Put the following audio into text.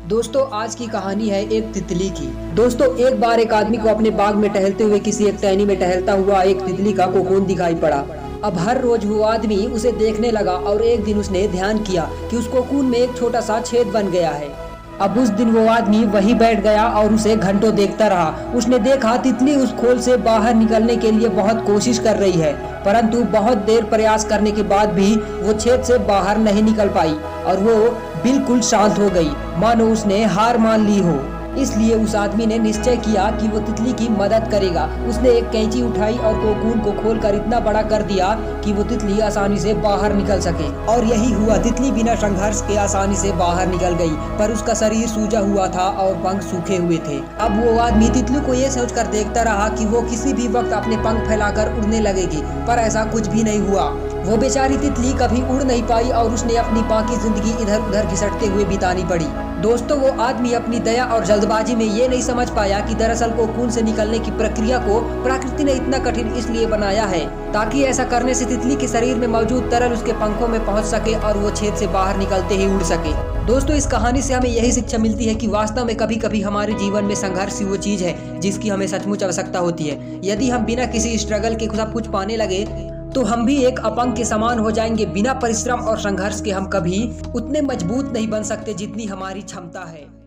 दोस्तों आज की कहानी है एक तितली की। दोस्तों एक बार एक आदमी को अपने बाग में टहलते हुए किसी एक टहनी में टहलता हुआ एक तितली का कोकून दिखाई पड़ा। अब हर रोज वो आदमी उसे देखने लगा और एक दिन उसने ध्यान किया कि उस कोकून में एक छोटा सा छेद बन गया है। अब उस दिन वो आदमी वहीं बैठ गया और उसे घंटों देखता रहा। उसने देखा तितली उस खोल से बाहर निकलने के लिए बहुत कोशिश कर रही है, परंतु बहुत देर प्रयास करने के बाद भी वो छेद से बाहर नहीं निकल पाई और वो बिल्कुल शांत हो गई, मानो उसने हार मान ली हो। इसलिए उस आदमी ने निश्चय किया कि वो तितली की मदद करेगा। उसने एक कैंची उठाई और कोकून को खोलकर इतना बड़ा कर दिया कि वो तितली आसानी से बाहर निकल सके। और यही हुआ, तितली बिना संघर्ष के आसानी से बाहर निकल गई, पर उसका शरीर सूजा हुआ था और पंख सूखे हुए थे। अब वो आदमी तितली को ये सोचकर देखता रहा कि वो किसी भी वक्त अपने पंख फैलाकर उड़ने लगेगी, पर ऐसा कुछ भी नहीं हुआ। वो बेचारी तितली कभी उड़ नहीं पाई और उसने अपनी बाकी जिंदगी इधर उधर घिसटते हुए बितानी पड़ी। दोस्तों वो आदमी अपनी दया और जल्दबाजी में ये नहीं समझ पाया कि दरअसल कोकून से निकलने की प्रक्रिया को प्रकृति ने इतना कठिन इसलिए बनाया है ताकि ऐसा करने से तितली के शरीर में मौजूद तरल उसके पंखों में पहुंच सके और वो छेद से बाहर निकलते ही उड़ सके। दोस्तों इस कहानी से हमें यही शिक्षा मिलती है कि वास्तव में कभी कभी हमारे जीवन में संघर्ष ही वो चीज है जिसकी हमें सचमुच आवश्यकता होती है। यदि हम बिना किसी स्ट्रगल के सब कुछ पाने लगे तो हम भी एक अपंग के समान हो जाएंगे। बिना परिश्रम और संघर्ष के हम कभी उतने मजबूत नहीं बन सकते जितनी हमारी क्षमता है।